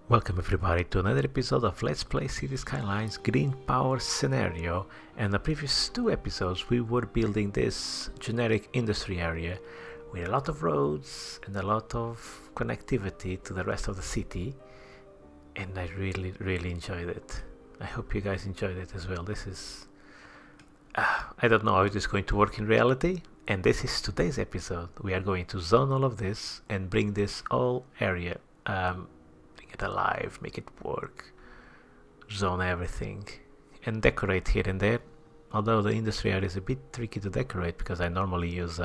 Welcome everybody to another episode of Let's Play Cities Skylines Green Power Scenario. And the previous two episodes we were building this generic industry area with a lot of roads and a lot of connectivity to the rest of the city, and I really enjoyed it. I hope you guys enjoyed it as well. This is I don't know how it is going to work in reality, and this is today's episode. We are going to zone all of this and bring this whole area it alive, make it work, zone everything, and decorate here and there. Although the industry area is a bit tricky to decorate because I normally use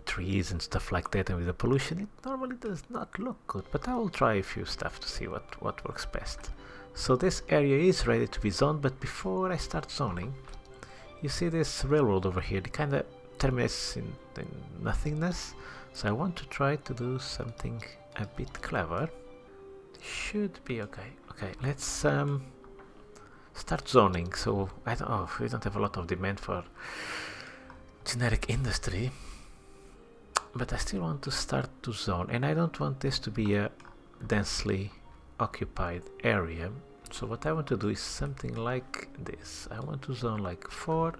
trees and stuff like that, and with the pollution it normally does not look good, but I will try a few stuff to see what works best. So this area is ready to be zoned, but before I start zoning, you see this railroad over here, it kind of terminates in nothingness, so I want to try to do something a bit clever. Should be okay. Okay, let's start zoning. So I don't know, we don't have a lot of demand for generic industry, but I still want to start to zone, and I don't want this to be a densely occupied area. So what I want to do is something like this. I want to zone like 4,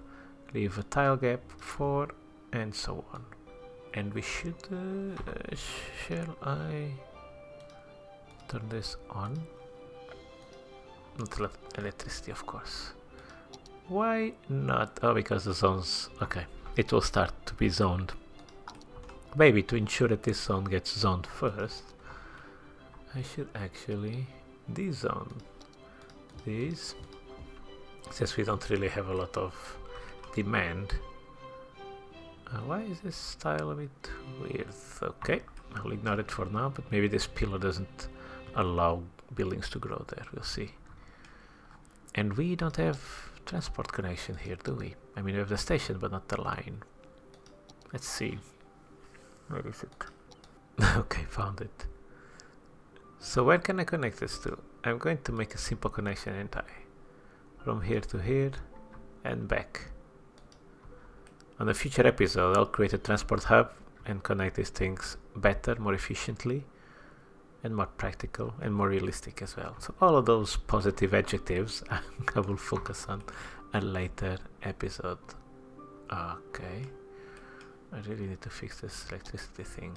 leave a tile gap 4, and so on. And we should shall I turn this on? Not electricity, of course. Why not? Oh, because the zones, okay, it will start to be zoned. Maybe to ensure that this zone gets zoned first, I should actually dezone these, since we don't really have a lot of demand. Why is this style a bit weird? Okay, I'll ignore it for now, but maybe this pillar doesn't allow buildings to grow there, we'll see. And we don't have transport connection here, do we? I mean, we have the station, but not the line. Let's see. Where is it? Okay, found it. So where can I connect this to? I'm going to make a simple connection and tie from here to here and back. On a future episode, I'll create a transport hub and connect these things better, more efficiently, and more practical and more realistic as well. So all of those positive adjectives I will focus on a later episode. Okay, I really need to fix this electricity thing.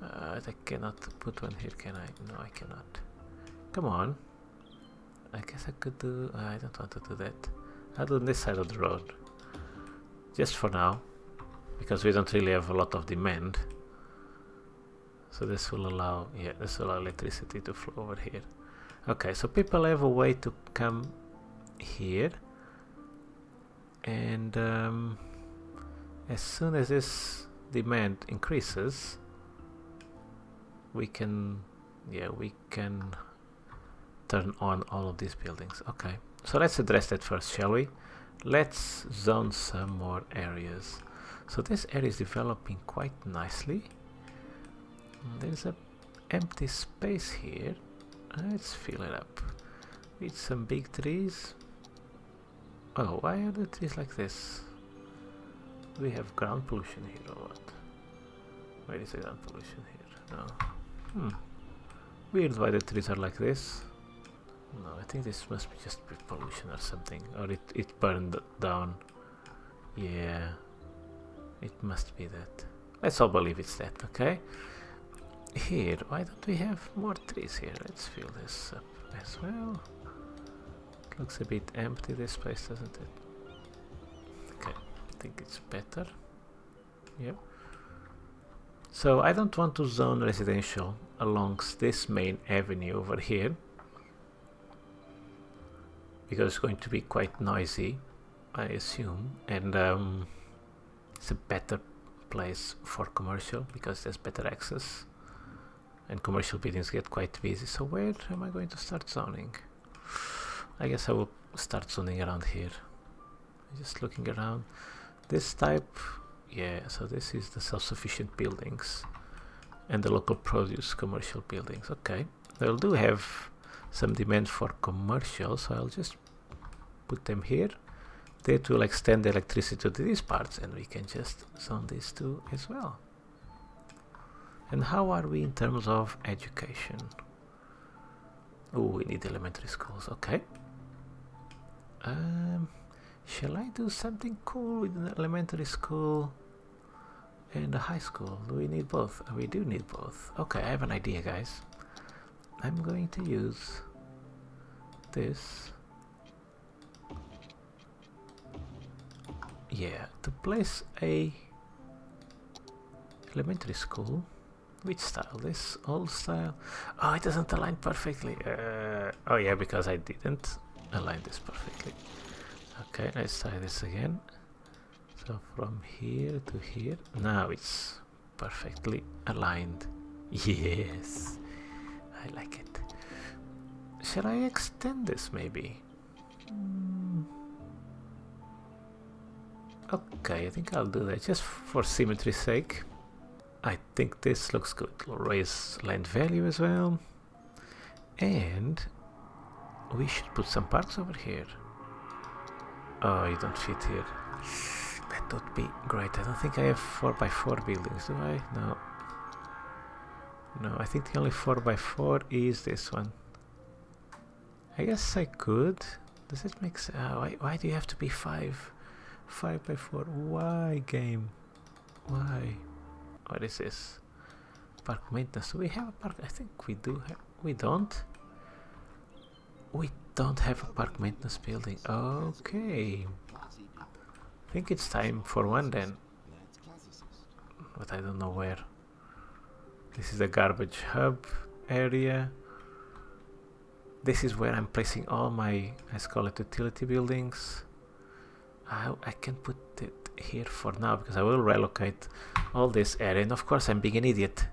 I cannot put one here, can I? No, I cannot. Come on. I guess I could do... I don't want to do that. I'll do on this side of the road. Just for now, because we don't really have a lot of demand. So this will allow, this will allow electricity to flow over here. Okay, so people have a way to come here, and as soon as this demand increases, we can turn on all of these buildings. Okay, so let's address that first, shall we? Let's zone some more areas. So this area is developing quite nicely. There's a empty space here. Let's fill it up with some big trees. Oh, why are the trees like this? We have ground pollution here or what? Where is the ground pollution here? No. Weird why the trees are like this. No, I think this must be just pollution or something, or it burned down. Yeah, it must be that. Let's all believe it's that, okay? Here, why don't we have more trees here? Let's fill this up as well. It looks a bit empty, this place, doesn't it? Okay, I think it's better. Yep. So I don't want to zone residential along this main avenue over here, because it's going to be quite noisy, I assume, and it's a better place for commercial because there's better access, and commercial buildings get quite busy. So where am I going to start zoning? I guess I will start zoning around here. Just looking around this type. Yeah, so this is the self-sufficient buildings and the local produce commercial buildings. Okay, they'll do have some demand for commercial, so I'll just put them here. That will extend the electricity to these parts, and we can just zone these two as well. And how are we in terms of education? Oh, we need elementary schools, okay. Shall I do something cool with an elementary school and a high school? Do we need both? We do need both. Okay, I have an idea, guys. I'm going to use this, yeah, to place a elementary school. Which style? This old style? Oh, it doesn't align perfectly. Oh yeah, because I didn't align this perfectly. Okay, let's try this again. So from here to here, now it's perfectly aligned. Yes, I like it. Shall I extend this maybe? Okay, I think I'll do that just for symmetry's sake. I think this looks good. It'll raise land value as well. And we should put some parks over here. Oh, you don't fit here. That would be great. I don't think I have 4x4 buildings, do I? No. No, I think the only 4x4 is this one. I guess I could. Does it make sense? Why do you have to be 5x4? Why, game? Why? What is this? Park maintenance. Do we have a park? I think we do have. We don't. We don't have a park maintenance building. Okay. I think it's time for one then. But I don't know where. This is the garbage hub area. This is where I'm placing all my, let's call it, utility buildings. I can put it here for now because I will relocate all this area, and of course I'm being an idiot.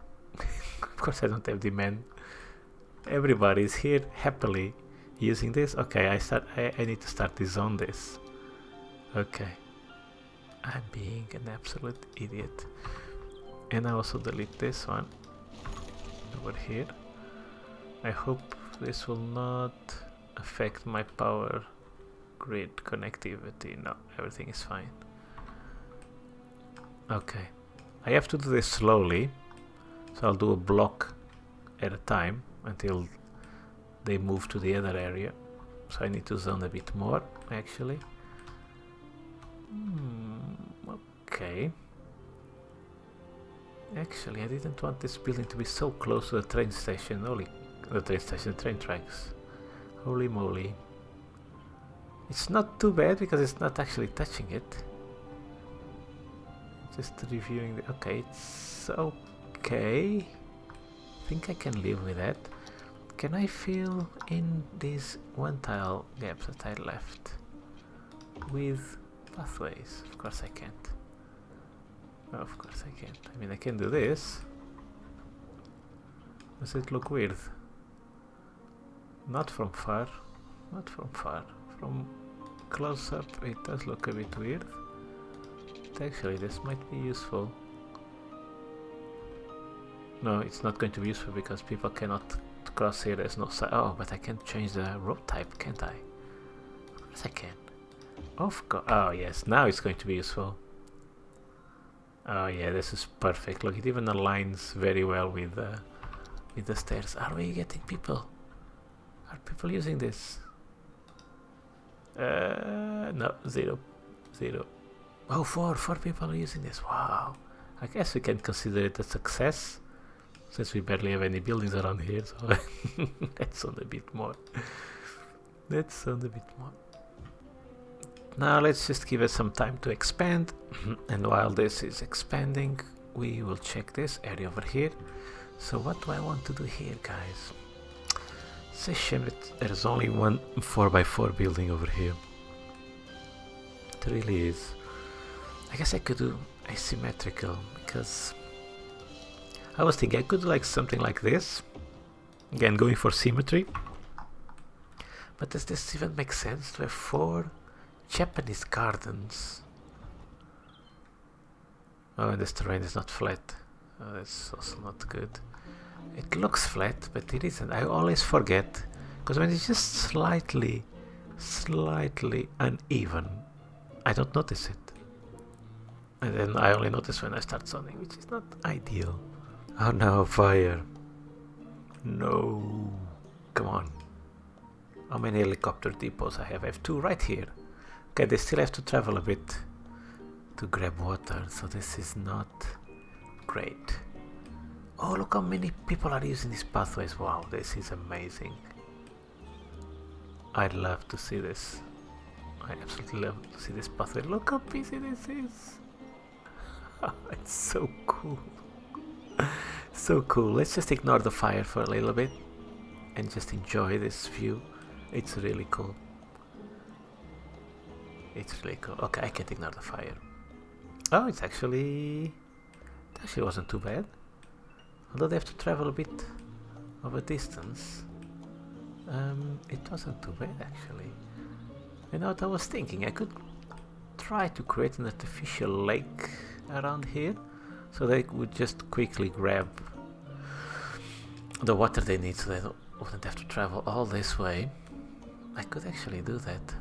Of course I don't have demand. Everybody's here happily using this. Okay, I need to start this on this. Okay, I'm being an absolute idiot. And I also delete this one over here. I hope this will not affect my power grid connectivity. No, everything is fine. Okay, I have to do this slowly, so I'll do a block at a time until they move to the other area. So I need to zone a bit more actually. Okay. Actually, I didn't want this building to be so close to the train station. The train tracks. Holy moly. It's not too bad because it's not actually touching it. Just reviewing the... Okay, it's okay. I think I can live with that. Can I fill in these one tile gaps that I left with pathways? Of course I can't. Of course I can't. I mean, I can do this. Does it look weird? Not from far. Not from far. From close up it does look a bit weird. But actually this might be useful. No, it's not going to be useful because people cannot cross here. There's no side. Oh, but I can change the road type, can't I? Of course I can. Of course. Oh yes, now it's going to be useful. Oh yeah, this is perfect. Look, it even aligns very well with the stairs. Are we getting people? Are people using this? No, zero. Oh, four people are using this. Wow. I guess we can consider it a success since we barely have any buildings around here. So let's sound a bit more. Let's sound a bit more. Now let's just give it some time to expand. And while this is expanding, we will check this area over here. So what do I want to do here, guys? It's a shame that there's only one 4x4 building over here. It really is. I guess I could do asymmetrical because I was thinking I could do like something like this. Again, going for symmetry. But does this even make sense to have 4 Japanese gardens? Oh, and this terrain is not flat. Oh, that's also not good. It looks flat, but it isn't. I always forget, because when it's just slightly uneven, I don't notice it. And then I only notice when I start zoning, which is not ideal. Oh no, fire. No. Come on. How many helicopter depots I have? I have 2 right here. Okay, they still have to travel a bit to grab water, so this is not great. Oh, look how many people are using these pathways. Wow, this is amazing. I'd love to see this. I absolutely love to see this pathway. Look how busy this is. It's so cool. So cool. Let's just ignore the fire for a little bit and just enjoy this view. It's really cool. It's really cool. Okay, I can't ignore the fire. Oh, it actually wasn't too bad. Although they have to travel a bit of a distance. It wasn't too bad actually. You know what I was thinking? I could try to create an artificial lake around here, so they would just quickly grab the water they need, so they wouldn't have to travel all this way. I could actually do that.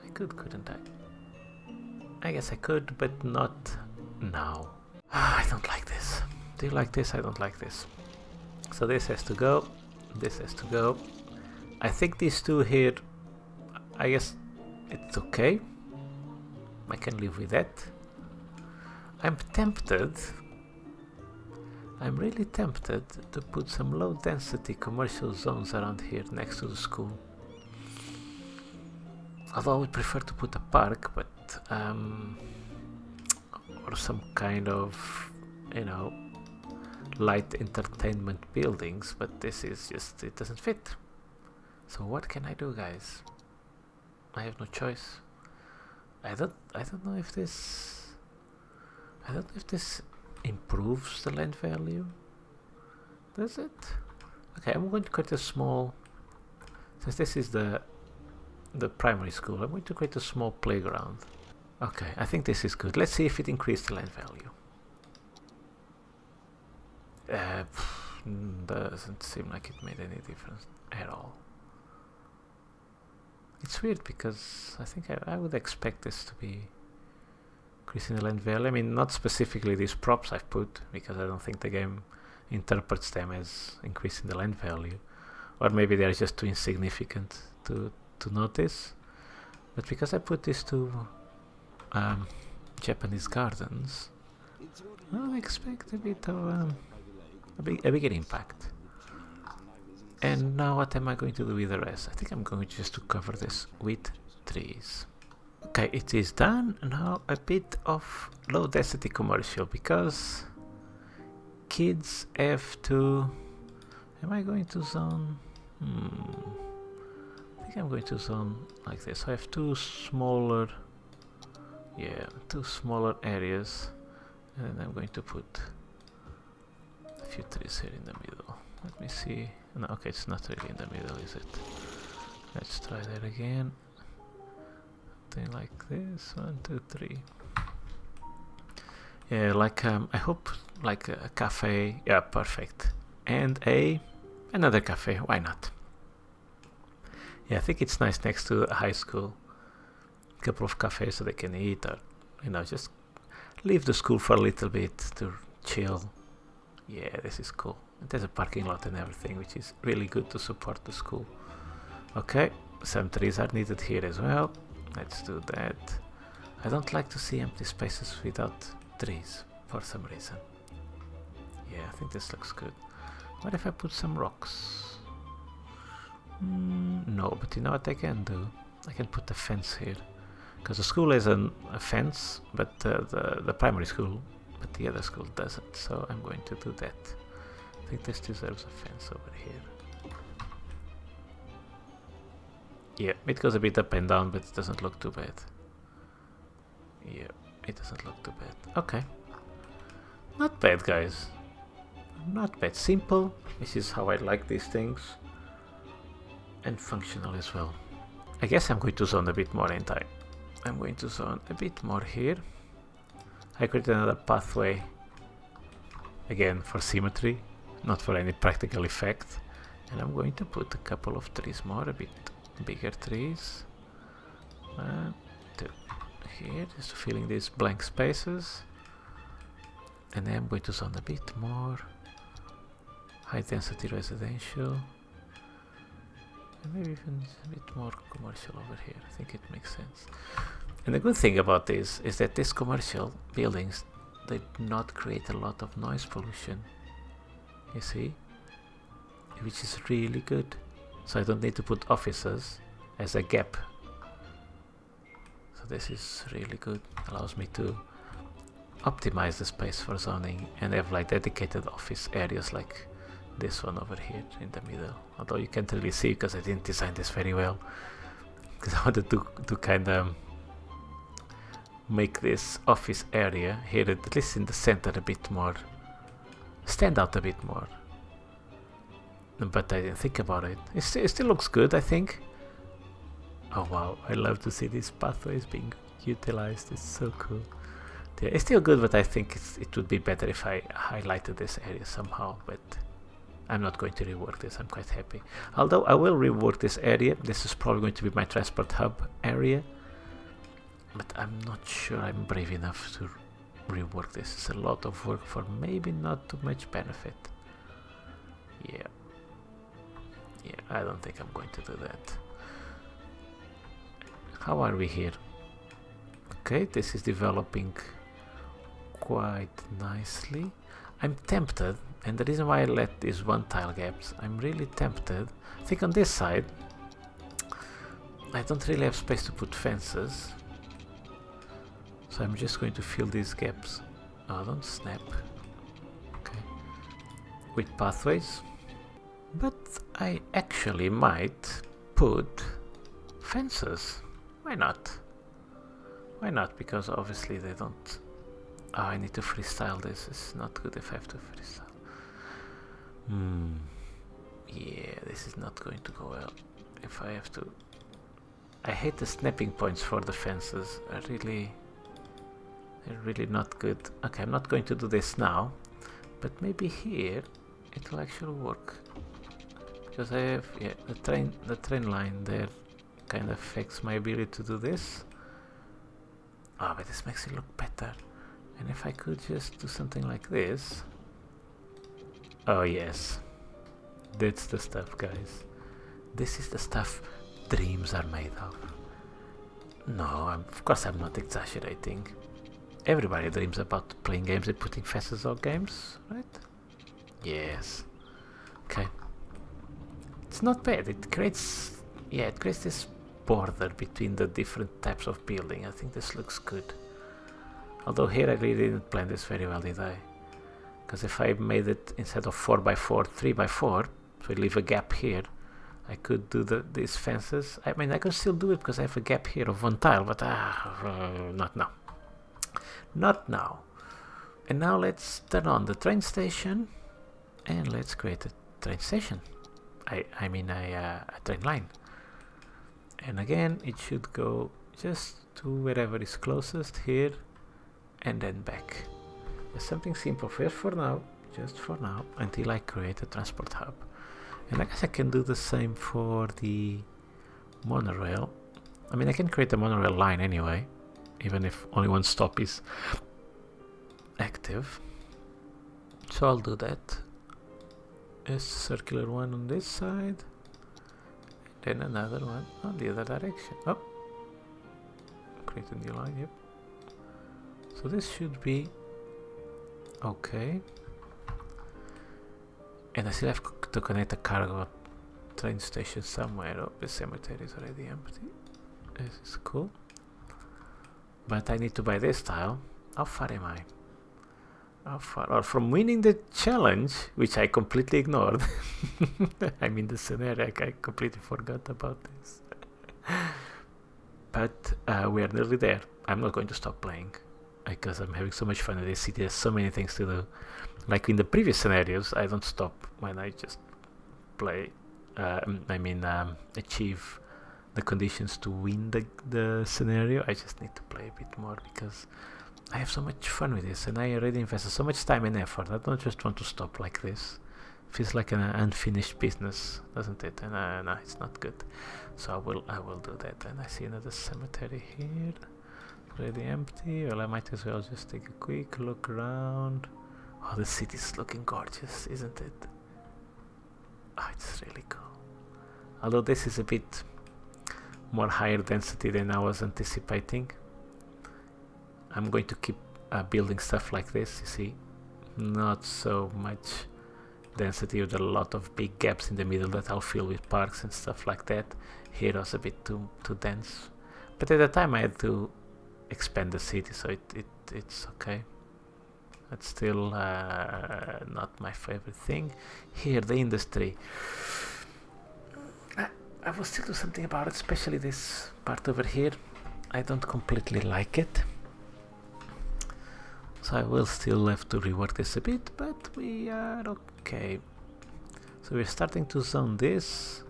I could, couldn't I? I guess I could, but not now. I don't like this. Do you like this? I don't like this. So this has to go. This has to go. I think these 2 here, I guess it's okay. I can live with that. I'm tempted. I'm really tempted to put some low density commercial zones around here next to the school. Although I would prefer to put a park, but or some kind of, you know, light entertainment buildings, but this is just, it doesn't fit. So what can I do, guys? I have no choice. I don't know if this improves the land value. Does it? Okay, I'm going to create a small, since this is the primary school, I'm going to create a small playground. Okay, I think this is good. Let's see if it increased the land value. Doesn't seem like it made any difference at all. It's weird because I think I would expect this to be increasing the land value. I mean, not specifically these props I've put, because I don't think the game interprets them as increasing the land value, or maybe they're just too insignificant to notice. But because I put these 2 Japanese gardens, I would expect a bit of a bigger impact. And now what am I going to do with the rest? I think I'm going just to cover this with trees. Okay, it is done. Now a bit of low density commercial, because kids have to... Am I going to zone? I think I'm going to zone like this. I have 2 smaller... Yeah, 2 smaller areas, and I'm going to put a few trees here in the middle. Let me see. No, okay, it's not really in the middle, is it? Let's try that again. Something like this. 1, 2, 3. Yeah, like I hope like a cafe. Yeah, perfect. And another cafe. Why not? Yeah, I think it's nice next to a high school. A couple of cafes so they can eat, or just leave the school for a little bit to chill. Yeah, this is cool. There's a parking lot and everything, which is really good to support the school. Okay, some trees are needed here as well. Let's do that. I don't like to see empty spaces without trees for some reason. Yeah, I think this looks good. What if I put some rocks? No, but you know what I can do? I can put a fence here. Because the school has a fence, but the primary school, but the other school doesn't. So I'm going to do that. I think this deserves a fence over here. Yeah, it goes a bit up and down, but it doesn't look too bad. Yeah, it doesn't look too bad. Okay. Not bad, guys. Not bad. Simple. This is how I like these things. And functional as well. I guess I'm going to zone a bit more, ain't I? I'm going to zone a bit more here. I created another pathway. Again, for symmetry, not for any practical effect. And I'm going to put a couple of trees more, a bit bigger trees. 1, 2 here, just filling these blank spaces. And then I'm going to zone a bit more. High density residential. And maybe even a bit more commercial over here. I think it makes sense. And the good thing about this is that these commercial buildings, they do not create a lot of noise pollution. You see? Which is really good. So I don't need to put offices as a gap. So this is really good. Allows me to optimize the space for zoning and have like dedicated office areas like this one over here in the middle. Although you can't really see because I didn't design this very well. Because I wanted to kind of make this office area here, at least in the center, a bit more, stand out a bit more. But I didn't think about it. It still looks good, I think. Oh wow, I love to see these pathways being utilized. It's so cool. Yeah, it's still good, but I think it would be better if I highlighted this area somehow. But I'm not going to rework this. I'm quite happy. Although I will rework this area. This is probably going to be my transport hub area. But I'm not sure I'm brave enough to rework this. It's a lot of work for maybe not too much benefit. Yeah. Yeah, I don't think I'm going to do that. How are we here? Okay, this is developing quite nicely. I'm tempted, and the reason why I let these one tile gaps, I'm really tempted. I think on this side, I don't really have space to put fences. So I'm just going to fill these gaps. Oh, don't snap. Okay. With pathways. But I actually might put fences. Why not? Why not? Because obviously they don't... Oh, I need to freestyle this. It's not good if I have to freestyle. Yeah, this is not going to go well. If I have to... I hate the snapping points for the fences. They're really not good. Okay, I'm not going to do this now. But maybe here it will actually work. Because I have, yeah, the train line there kind of affects my ability to do this. Oh, but this makes it look better. And if I could just do something like this. Oh yes, that's the stuff, guys. This is the stuff dreams are made of. No, of course I'm not exaggerating. Everybody dreams about playing games and putting fences on games, right? Yes. Okay. It's not bad. It creates this border between the different types of building. I think this looks good. Although here I really didn't plan this very well, did I? Because if I made it instead of 4x4, 3x4, so I leave a gap here, I could do these fences. I mean, I could still do it because I have a gap here of one tile, but not now. Not now. And now let's turn on the train station and let's create a train station. I mean a train line. And again, it should go just to wherever is closest here and then back. Just something simple first for now, just for now, until I create a transport hub. And I guess I can do the same for the monorail. I mean, I can create a monorail line anyway, even if only one stop is active. So I'll do that. A circular one on this side, then another one on the other direction. Oh, create a new line, yep. So this should be okay. And I still have to connect a cargo train station somewhere. Oh, the cemetery is already empty. This is cool. But I need to buy this tile. How far am I? How far? Or from winning the challenge, which I completely ignored. I mean the scenario, I completely forgot about this. But we are nearly there. I'm not going to stop playing because I'm having so much fun in this city. There's so many things to do. Like in the previous scenarios, I don't stop when I just play. Achieve the conditions to win the scenario. I just need to play a bit more because I have so much fun with this, and I already invested so much time and effort. I don't just want to stop like this. Feels like an unfinished business, doesn't it? And no, it's not good. So I will do that. And I see another cemetery here, already empty. Well, I might as well just take a quick look around. Oh, the city's looking gorgeous, isn't it? Oh, it's really cool. Although this is a bit more higher density than I was anticipating. I'm going to keep building stuff like this, you see. Not so much density with a lot of big gaps in the middle that I'll fill with parks and stuff like that. Here was a bit too dense. But at the time I had to expand the city, so it's okay. It's still not my favorite thing. Here, the industry. I will still do something about it, especially this part over here. I don't completely like it. So I will still have to rework this a bit, but we are okay. So we're starting to zone this.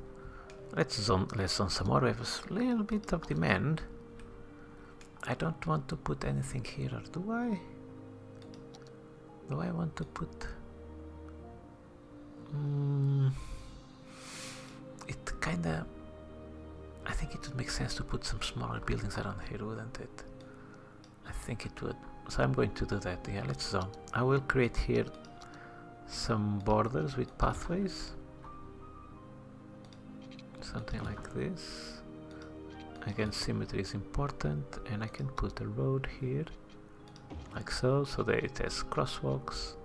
Let's zone some more. We have a little bit of demand. I don't want to put anything here, or do I? Do I want to put... It kinda... I think it would make sense to put some smaller buildings around here, wouldn't it? I think it would. So I'm going to do that. Yeah, let's zone. I will create here some borders with pathways. Something like this. Again, symmetry is important, and I can put a road here. Like so, so that it has crosswalks.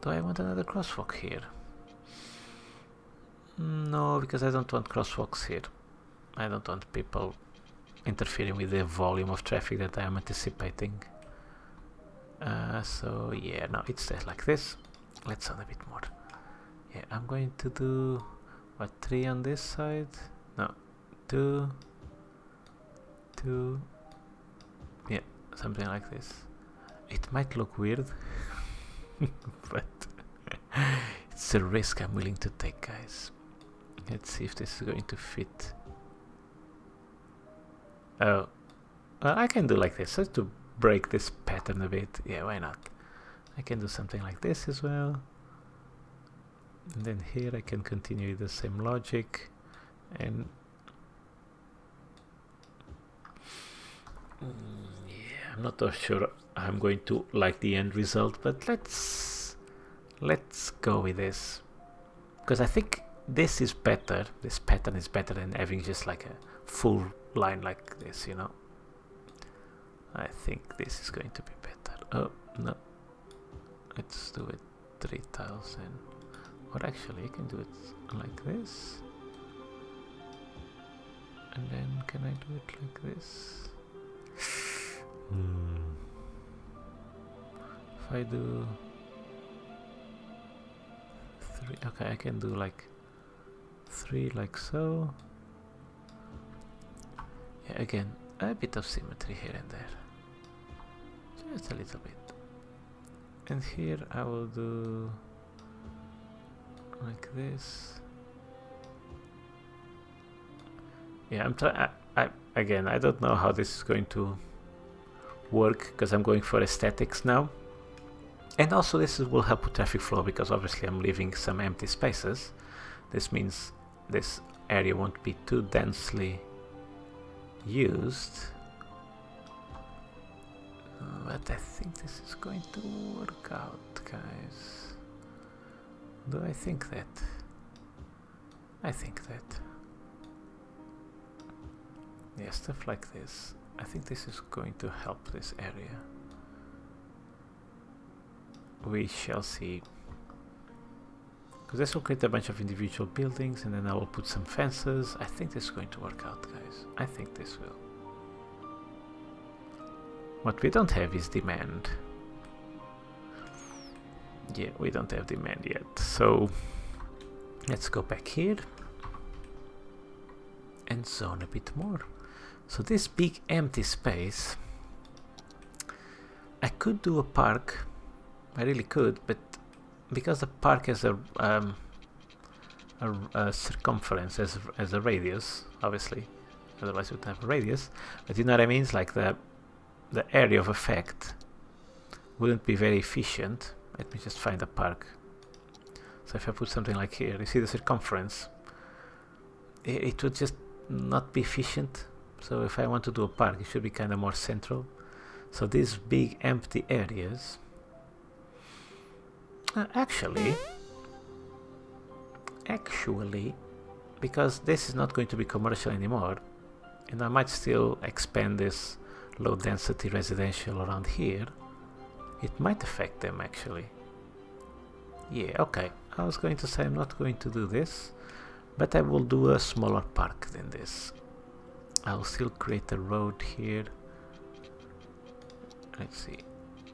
Do I want another crosswalk here? No, because I don't want crosswalks here. I don't want people interfering with the volume of traffic that I am anticipating. So yeah, no, it stays like this. Let's add a bit more. Yeah, I'm going to do what, 3 on this side? No, 2, 2. Yeah, something like this. It might look weird, but it's a risk I'm willing to take, guys. Let's see if this is going to fit. Oh, well, I can do like this, just to break this pattern a bit. Yeah, why not? I can do something like this as well. And then here I can continue with the same logic. And yeah, I'm not sure I'm going to like the end result, but let's go with this, because I think this is better. This pattern is better than having just like a full line like this, you know. I think this is going to be better. Oh no, let's do it 3 tiles in, or actually I can do it like this, and then can I do it like this? If I do 3, okay, I can do like 3 like so. Yeah, again, a bit of symmetry here and there, just a little bit. And here I will do like this. Yeah, I'm trying. Again, I don't know how this is going to work, because I'm going for aesthetics now, and also this will help with traffic flow, because obviously I'm leaving some empty spaces. This means this area won't be too densely used, but I think this is going to work out, guys. Do I think that? I think that. Yeah, stuff like this. I think this is going to help this area. We shall see. Because this will create a bunch of individual buildings, and then I will put some fences. I think this is going to work out, guys. I think this will. What we don't have is demand. Yeah, we don't have demand yet. So let's go back here and zone a bit more. So this big empty space, I could do a park. I really could, but because the park has a circumference as a radius, obviously, otherwise it would have a radius. But you know what I mean? It's like the area of effect wouldn't be very efficient. Let me just find a park. So if I put something like here, you see the circumference, it would just not be efficient. So if I want to do a park, it should be kind of more central. So these big empty areas, Actually, because this is not going to be commercial anymore, and I might still expand this low density residential around here, it might affect them actually. Yeah, okay. I was going to say I'm not going to do this, but I will do a smaller park than this. I'll still create a road here. Let's see,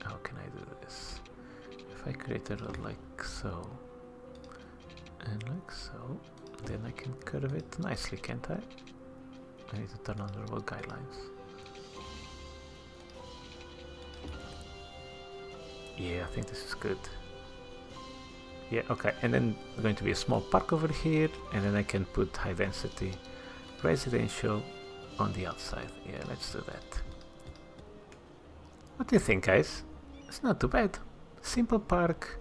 how can I do this? If I create a road like so, and like so, then I can curve it nicely, can't I? I need to turn on the road guidelines. Yeah, I think this is good. Yeah, okay, and then there's going to be a small park over here, and then I can put high density residential on the outside. Yeah, let's do that. What do you think, guys? It's not too bad. Simple park.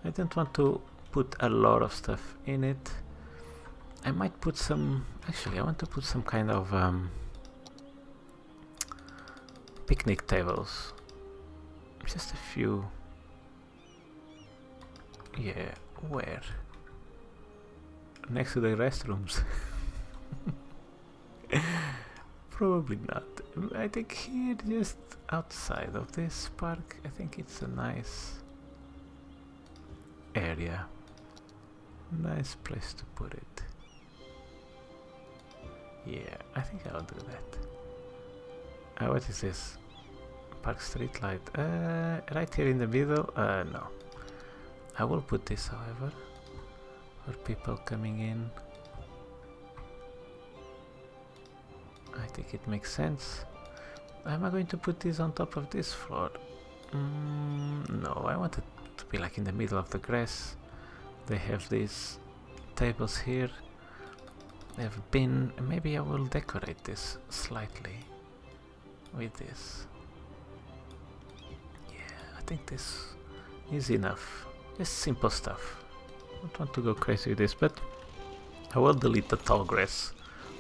I don't want to put a lot of stuff in it. I might put some... Actually, I want to put some kind of picnic tables. Just a few. Yeah, where? Next to the restrooms. Probably not. I think here, just outside of this park, I think it's a nice area. Nice place to put it. Yeah, I think I'll do that. What is this? Park street light. Right here in the middle? No. I will put this, however, for people coming in. I think it makes sense. Am I going to put this on top of this floor? No, I want it to be like in the middle of the grass. They have these tables here. They have a bin. Maybe I will decorate this slightly with this. Yeah, I think this is enough. Just simple stuff. I don't want to go crazy with this, but I will delete the tall grass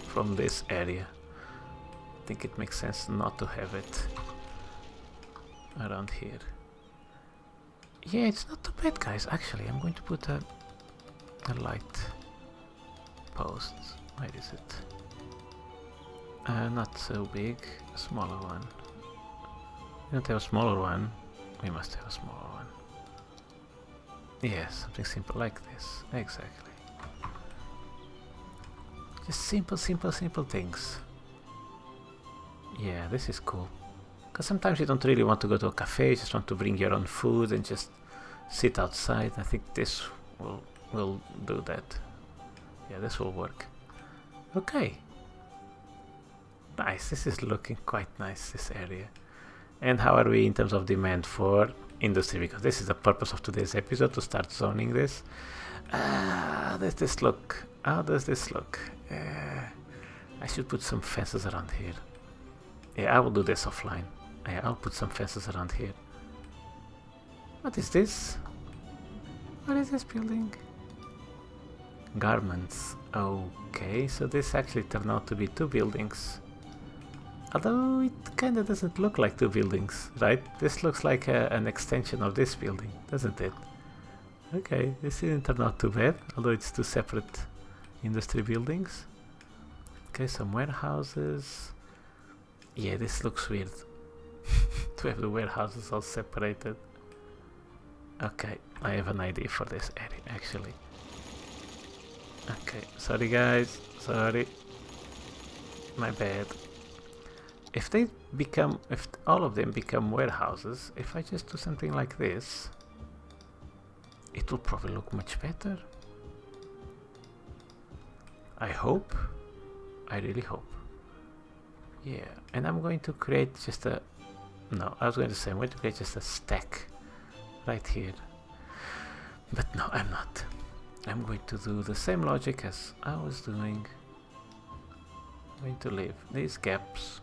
from this area. I think it makes sense not to have it around here. Yeah, it's not too bad, guys. Actually, I'm going to put a light post. Where is it? Not so big. A smaller one. We don't have a smaller one. We must have a smaller one. Yes, something simple like this. Exactly. Just simple things. Yeah, this is cool. Because sometimes you don't really want to go to a cafe, you just want to bring your own food and just sit outside. I think this will do that. Yeah, this will work. Okay. Nice, this is looking quite nice, this area. And how are we in terms of demand for industry? Because this is the purpose of today's episode, to start zoning this. How does this look? How does this look? I should put some fences around here. Yeah, I will do this offline. Yeah, I'll put some fences around here. What is this? What is this building? Garments. Okay, so this actually turned out to be two buildings. Although it kinda doesn't look like two buildings, right? This looks like an extension of this building, doesn't it? Okay, this didn't turn out too bad, although it's two separate industry buildings. Okay, some warehouses. Yeah, this looks weird. To have the warehouses all separated. Okay, I have an idea for this area, actually. Okay, sorry guys, sorry. My bad. If all of them become warehouses, if I just do something like this, it will probably look much better. I hope. I really hope. Yeah, and I'm going to create just a... No, I was going to say I'm going to create just a stack right here. But no, I'm not. I'm going to do the same logic as I was doing. I'm going to leave these gaps.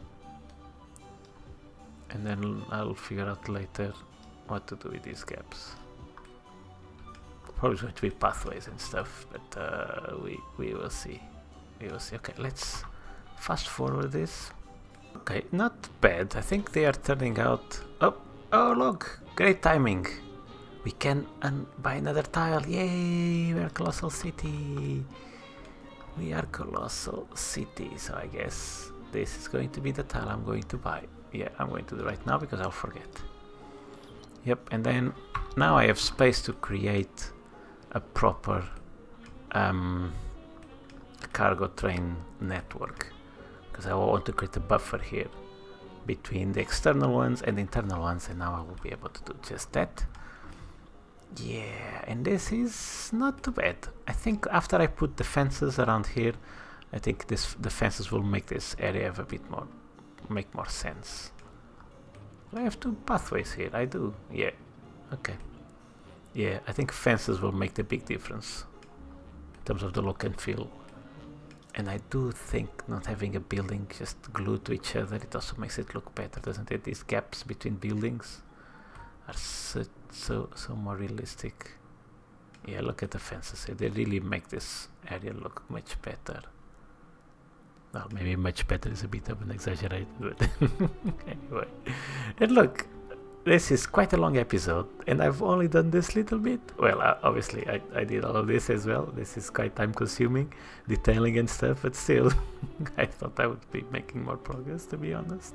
And then I'll figure out later what to do with these gaps. Probably going to be pathways and stuff, but we will see. We will see. Okay, let's fast forward this. Okay, not bad. I think they are turning out... Oh, look! Great timing! We can buy another tile. Yay! We're Colossal City. We are Colossal City. So I guess this is going to be the tile I'm going to buy. Yeah, I'm going to do it right now because I'll forget. Yep, and then now I have space to create a proper cargo train network, because I want to create a buffer here between the external ones and the internal ones, and now I will be able to do just that. Yeah, and this is not too bad. I think after I put the fences around here, I think the fences will make this area have a bit more, make more sense. Do I have two pathways here? I do. Yeah. Okay. Yeah, I think fences will make the big difference in terms of the look and feel. And I do think not having a building just glued to each other, it also makes it look better, doesn't it? These gaps between buildings are so more realistic. Yeah, look at the fences here. They really make this area look much better. Well, maybe much better is a bit of an exaggeration, but anyway. And look, this is quite a long episode, and I've only done this little bit. Well, obviously I did all of this as well. This is quite time consuming, detailing and stuff, but still, I thought I would be making more progress, to be honest.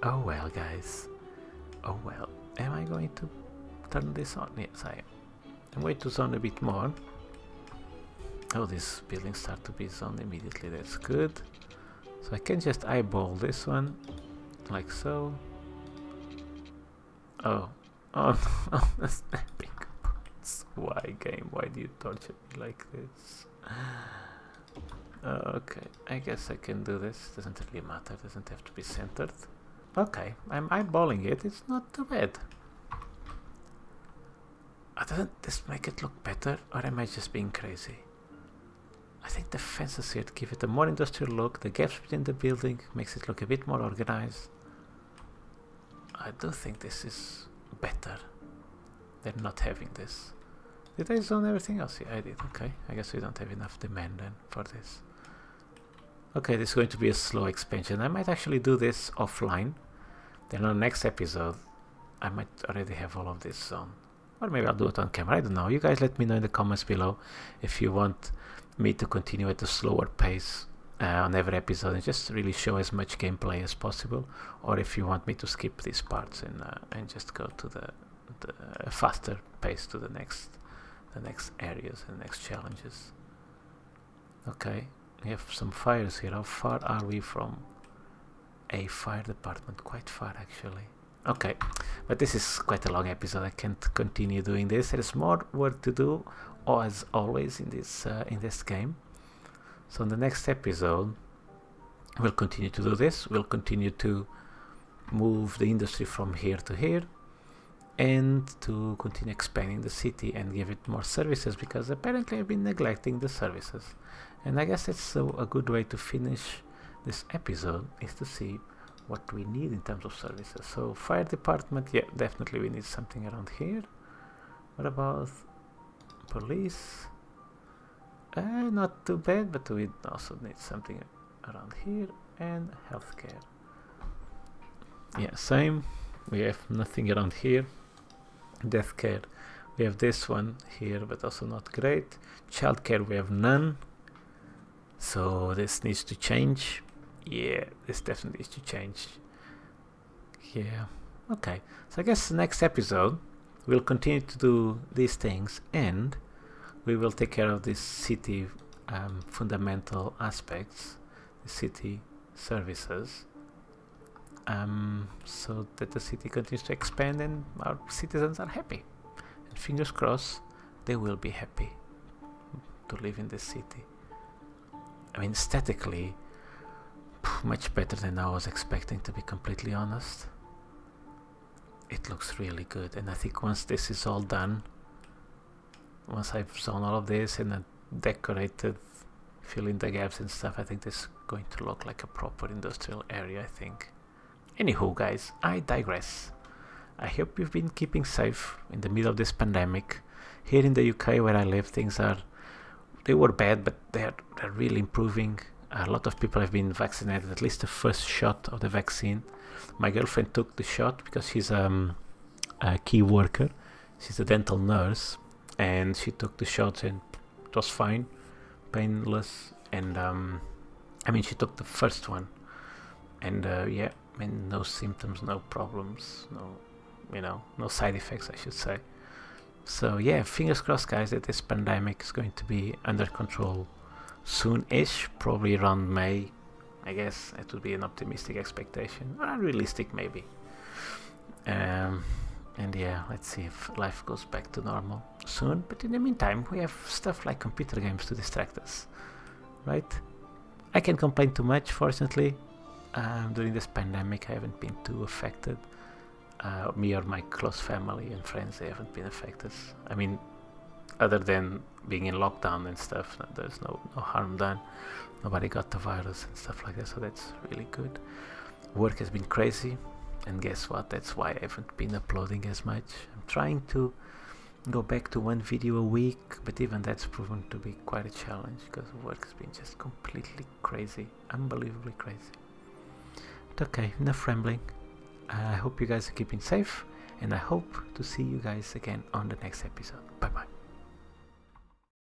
Oh well, guys. Oh well. Am I going to turn this on? Yes, I am. I'm going to zone a bit more. Oh, these buildings start to be zoned immediately. That's good. So I can just eyeball this one, like so. Oh, that's epic. Why, game? Why do you torture me like this? Okay, I guess I can do this. Doesn't really matter. Doesn't have to be centered. Okay, I'm eyeballing it. It's not too bad. Doesn't this make it look better, or am I just being crazy? I think the fences here give it a more industrial look. The gaps between the building makes it look a bit more organized. I do think this is better than not having this. Did I zone everything else? Yeah, I did. Okay, I guess we don't have enough demand then for this. Okay, this is going to be a slow expansion. I might actually do this offline. Then on the next episode, I might already have all of this zoned. Or maybe I'll do it on camera. I don't know. You guys let me know in the comments below if you want me to continue at a slower pace on every episode and just really show as much gameplay as possible, or if you want me to skip these parts and just go to the faster pace to the next areas and next challenges. Okay, we have some fires here. How far are we from a fire department? Quite far, actually. Okay, but this is quite a long episode. I can't continue doing this. There's more work to do, as always in this game. So in the next episode, we'll continue to do this. We'll continue to move the industry from here to here, and to continue expanding the city and give it more services, because apparently I've been neglecting the services. And I guess it's a good way to finish this episode, is to see what we need in terms of services. So fire department, yeah, definitely we need something around here. What about police? Not too bad, but we also need something around here. And healthcare, yeah, same. We have nothing around here. Death care, we have this one here, but also not great. Childcare, we have none, so this needs to change. Yeah, this definitely needs to change. Yeah, okay, so I guess the next episode we'll continue to do these things, and we will take care of this city fundamental aspects, the city services, so that the city continues to expand and our citizens are happy. And fingers crossed, they will be happy to live in this city. I mean, aesthetically, much better than I was expecting, to be completely honest. It looks really good, and I think once this is all done, once I've done all of this and decorated, fill in the gaps and stuff, I think this is going to look like a proper industrial area, I think. Anywho, guys, I digress. I hope you've been keeping safe in the middle of this pandemic. Here in the UK where I live, they were bad, but they're really improving. A lot of people have been vaccinated, at least the first shot of the vaccine. My girlfriend took the shot because she's a key worker. She's a dental nurse, and she took the shots and it was fine, painless, and I mean, she took the first one, and yeah, I mean, no symptoms, no problems, no side effects, I should say. So yeah, fingers crossed, guys, that this pandemic is going to be under control soon-ish, probably around May. I guess it would be an optimistic expectation, or unrealistic maybe. And yeah, let's see if life goes back to normal soon. But in the meantime, we have stuff like computer games to distract us, right? I can't complain too much, fortunately. During this pandemic, I haven't been too affected. Me or my close family and friends, they haven't been affected. I mean, other than being in lockdown and stuff, there's no harm done. Nobody got the virus and stuff like that, so that's really good. Work has been crazy, and guess what? That's why I haven't been uploading as much. I'm trying to go back to one video a week, but even that's proven to be quite a challenge because work has been just completely crazy, unbelievably crazy. But okay, enough rambling. I hope you guys are keeping safe, and I hope to see you guys again on the next episode. Bye bye.